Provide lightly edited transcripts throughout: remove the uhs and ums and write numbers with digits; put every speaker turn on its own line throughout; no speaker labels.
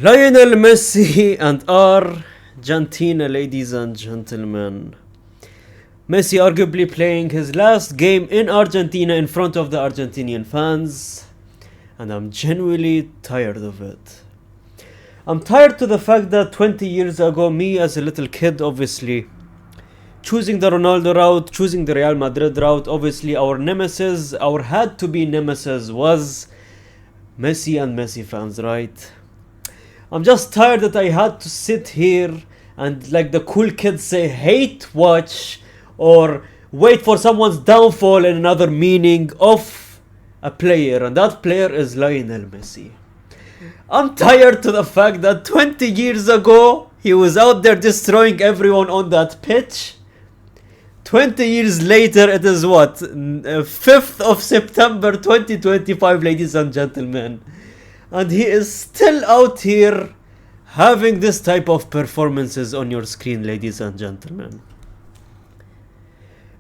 Lionel Messi and Argentina, ladies and gentlemen. Messi arguably playing his last game in Argentina in front of the Argentinian fans, and I'm genuinely tired of it. I'm tired to the fact that 20 years ago, me as a little kid, obviously, choosing the Ronaldo route, choosing the Real Madrid route, obviously our nemesis, our had to be nemesis was Messi and Messi fans, right? I'm just tired that I had to sit here and, like the cool kids say, hate watch or wait for someone's downfall in another meaning of a player, and that player is Lionel Messi. I'm tired to the fact that 20 years ago he was out there destroying everyone on that pitch. 20 years later, it is what? 5th of September 2025, ladies and gentlemen. And he is still out here having this type of performances on your screen, ladies and gentlemen.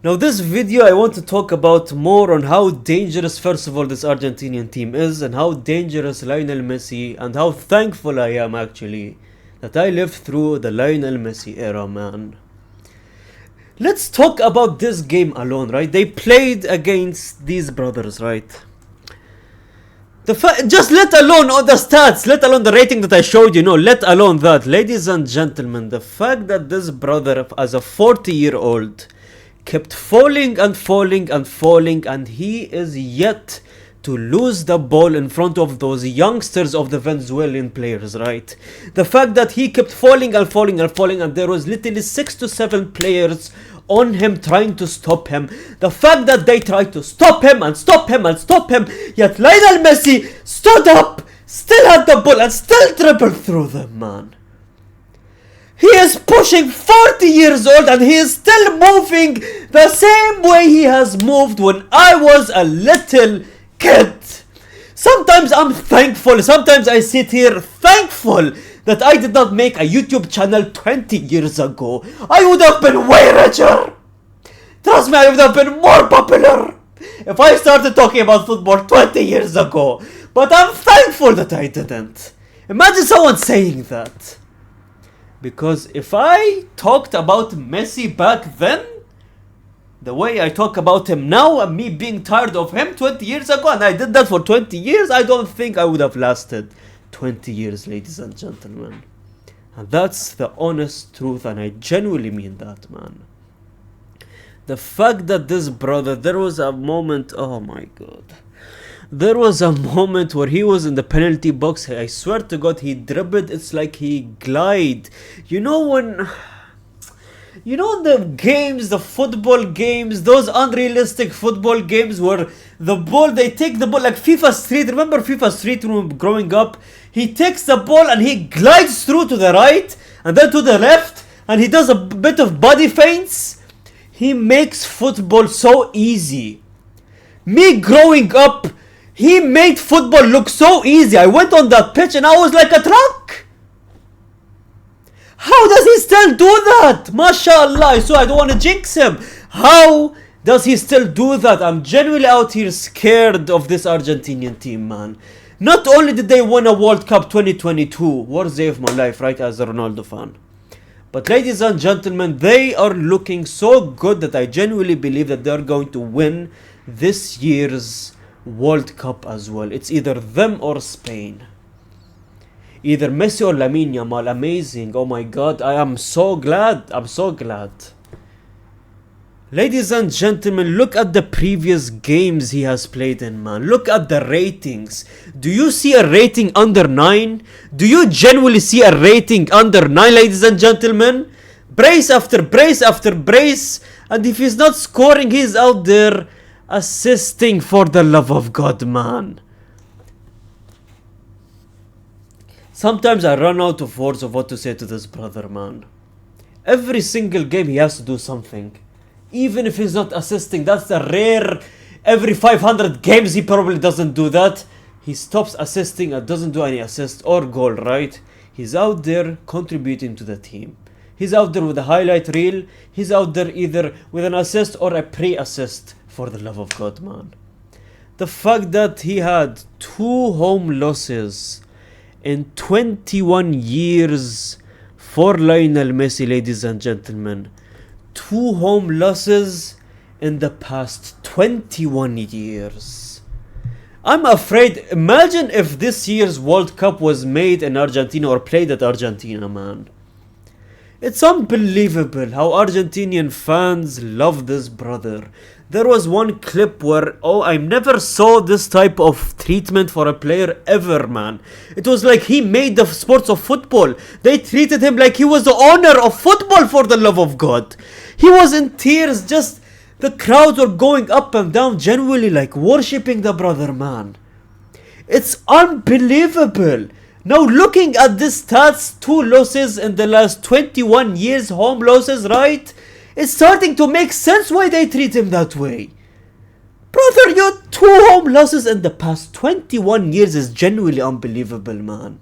Now this video I want to talk about more on how dangerous first of all this Argentinian team is, and how dangerous Lionel Messi, and how thankful I am actually that I lived through the Lionel Messi era, man. Let's talk about this game alone, right? They played against these brothers, right? Just let alone all the stats, let alone the rating that I showed you, no, let alone that. Ladies and gentlemen, the fact that this brother as a 40-year-old kept falling and falling and falling, and he is yet to lose the ball in front of those youngsters of the Venezuelan players, right? The fact that he kept falling and falling and falling, and there was literally 6 to 7 players on him trying to stop him. The fact that they tried to stop him and stop him and stop him, yet Lionel Messi stood up, still had the ball, and still dribbled through them, man. He is pushing 40 years old and he is still moving the same way he has moved when I was a little kid. Sometimes I'm thankful, sometimes I sit here thankful that I did not make a YouTube channel 20 years ago. I would have been way richer. Trust me, I would have been more popular if I started talking about football 20 years ago. But I'm thankful that I didn't. Imagine someone saying that. Because if I talked about Messi back then, the way I talk about him now, and me being tired of him 20 years ago, and I did that for 20 years, I don't think I would have lasted 20 years, ladies and gentlemen. And that's the honest truth, and I genuinely mean that, man. The fact that this brother, there was a moment, oh my god. There was a moment where he was in the penalty box. I swear to God, he dribbled. It's like he glide. You know when... You know the games, the football games, those unrealistic football games where the ball, they take the ball like FIFA Street. Remember FIFA Street when we were growing up? He takes the ball and he glides through to the right and then to the left, and he does a bit of body feints. He makes football so easy. Me growing up, he made football look so easy. I went on that pitch and I was like a truck. How does he still do that? MashaAllah, so I don't want to jinx him. How does he still do that? I'm genuinely out here scared of this Argentinian team, man. Not only did they win a World Cup 2022, worst day of my life, right, as a Ronaldo fan. But ladies and gentlemen, they are looking so good that I genuinely believe that they're going to win this year's World Cup as well. It's either them or Spain. Either Messi or Lamine Yamal. Amazing. Oh my god, I am so glad. I'm so glad. Ladies and gentlemen, look at the previous games he has played in, man. Look at the ratings. Do you see a rating under 9? Do you genuinely see a rating under 9, ladies and gentlemen? Brace after brace after brace. And if he's not scoring, he's out there assisting, for the love of God, man. Sometimes I run out of words of what to say to this brother, man. Every single game he has to do something. Even if he's not assisting, that's a rare... Every 500 games he probably doesn't do that. He stops assisting and doesn't do any assist or goal, right? He's out there contributing to the team. He's out there with a highlight reel. He's out there either with an assist or a pre-assist. For the love of God, man. The fact that he had 2 home losses in 21 years for Lionel Messi, ladies and gentlemen. 2 home losses in the past 21 years. I'm afraid, imagine if this year's World Cup was made in Argentina or played at Argentina, man. It's unbelievable how Argentinian fans love this brother. There was one clip where, I never saw this type of treatment for a player ever, man. It was like he made the sports of football. They treated him like he was the owner of football, for the love of God. He was in tears, just the crowds were going up and down, genuinely like worshipping the brother, man. It's unbelievable. Now looking at the stats, 2 losses in the last 21 years, home losses, right? It's starting to make sense why they treat him that way. Brother, your 2 home losses in the past 21 years is genuinely unbelievable, man.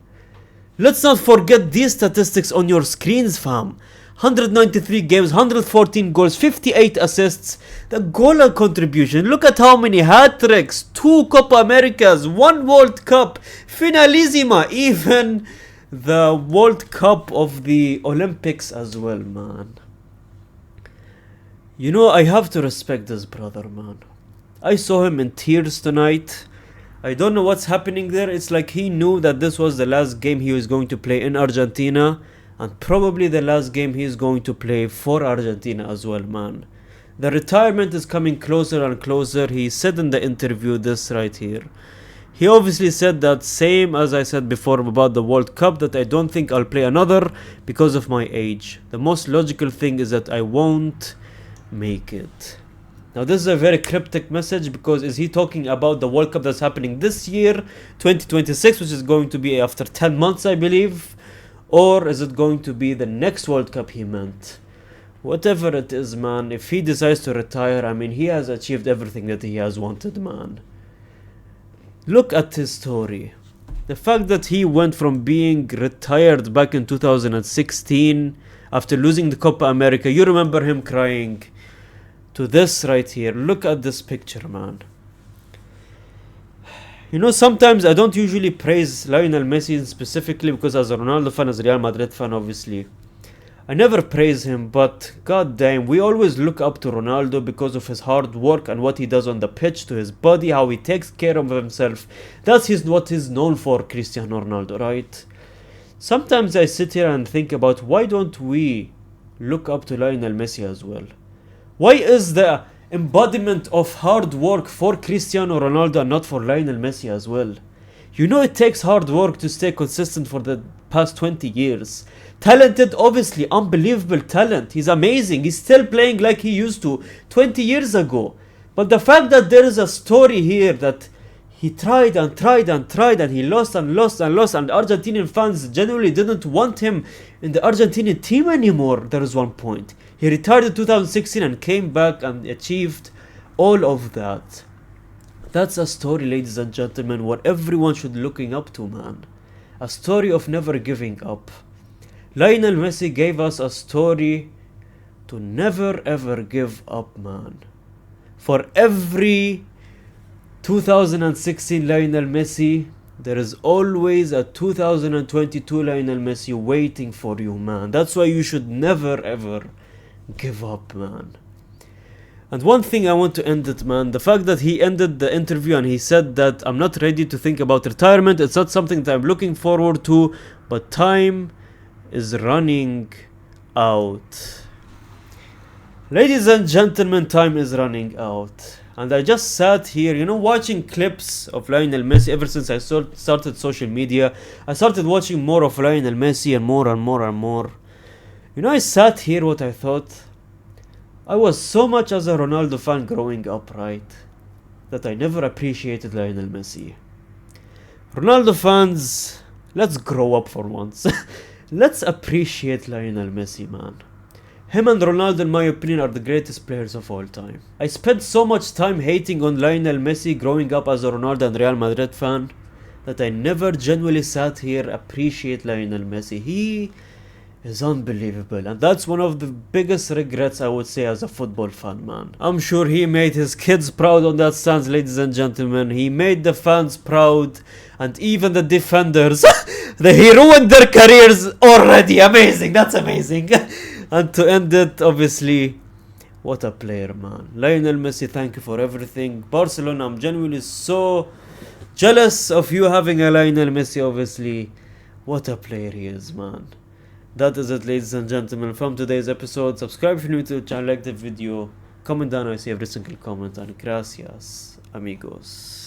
Let's not forget these statistics on your screens, fam. 193 games, 114 goals, 58 assists. The goal contribution, look at how many hat-tricks, 2 Copa Americas, 1 World Cup, Finalissima, even the World Cup of the Olympics as well, man. You know, I have to respect this brother, man. I saw him in tears tonight. I don't know what's happening there. It's like he knew that this was the last game he was going to play in Argentina, and probably the last game he's going to play for Argentina as well, man. The retirement is coming closer and closer. He said in the interview this right here. He obviously said that same as I said before about the World Cup, that I don't think I'll play another because of my age. The most logical thing is that I won't make it. Now this is a very cryptic message, because is he talking about the World Cup that's happening this year, 2026, which is going to be after 10 months, I believe? Or is it going to be the next World Cup he meant? Whatever it is, man, if he decides to retire, I mean, he has achieved everything that he has wanted, man. Look at his story. The fact that he went from being retired back in 2016 after losing the Copa America, you remember him crying, to this right here. Look at this picture, man. You know, sometimes I don't usually praise Lionel Messi specifically, because as a Ronaldo fan, as a Real Madrid fan, obviously, I never praise him, but god damn, we always look up to Ronaldo because of his hard work and what he does on the pitch, to his body, how he takes care of himself. That's what he's known for, Cristiano Ronaldo, right? Sometimes I sit here and think about, why don't we look up to Lionel Messi as well? Why is the embodiment of hard work for Cristiano Ronaldo and not for Lionel Messi as well? You know, it takes hard work to stay consistent for the past 20 years. Talented, obviously, unbelievable talent. He's amazing. He's still playing like he used to 20 years ago. But the fact that there is a story here that he tried and tried and tried and he lost and lost and lost, and Argentinian fans genuinely didn't want him in the Argentinian team anymore. There is one point. He retired in 2016 and came back and achieved all of that. That's a story, ladies and gentlemen, what everyone should be looking up to, man. A story of never giving up. Lionel Messi gave us a story to never ever give up, man. For every 2016 Lionel Messi, there is always a 2022 Lionel Messi waiting for you, man. That's why you should never ever give up, man. And one thing I want to end it, man, the fact that he ended the interview and he said that I'm not ready to think about retirement, it's not something that I'm looking forward to, but time is running out. Ladies and gentlemen, time is running out. And I just sat here, you know, watching clips of Lionel Messi. Ever since I started social media, I started watching more of Lionel Messi and more and more and more. You know, I sat here, what I thought, I was so much as a Ronaldo fan growing up, right, that I never appreciated Lionel Messi. Ronaldo fans, let's grow up for once. Let's appreciate Lionel Messi, man. Him and Ronaldo, in my opinion, are the greatest players of all time. I spent so much time hating on Lionel Messi growing up as a Ronaldo and Real Madrid fan that I never genuinely sat here appreciate Lionel Messi. He is unbelievable, and that's one of the biggest regrets I would say as a football fan, man. I'm sure he made his kids proud on that stands, ladies and gentlemen. He made the fans proud, and even the defenders. He ruined their careers already. Amazing, that's amazing. And to end it, obviously, what a player, man. Lionel Messi, thank you for everything. Barcelona, I'm genuinely so jealous of you having a Lionel Messi, obviously. What a player he is, man. That is it, ladies and gentlemen, from today's episode. Subscribe if you're new to the channel, like the video, comment down, I see every single comment, and gracias, amigos.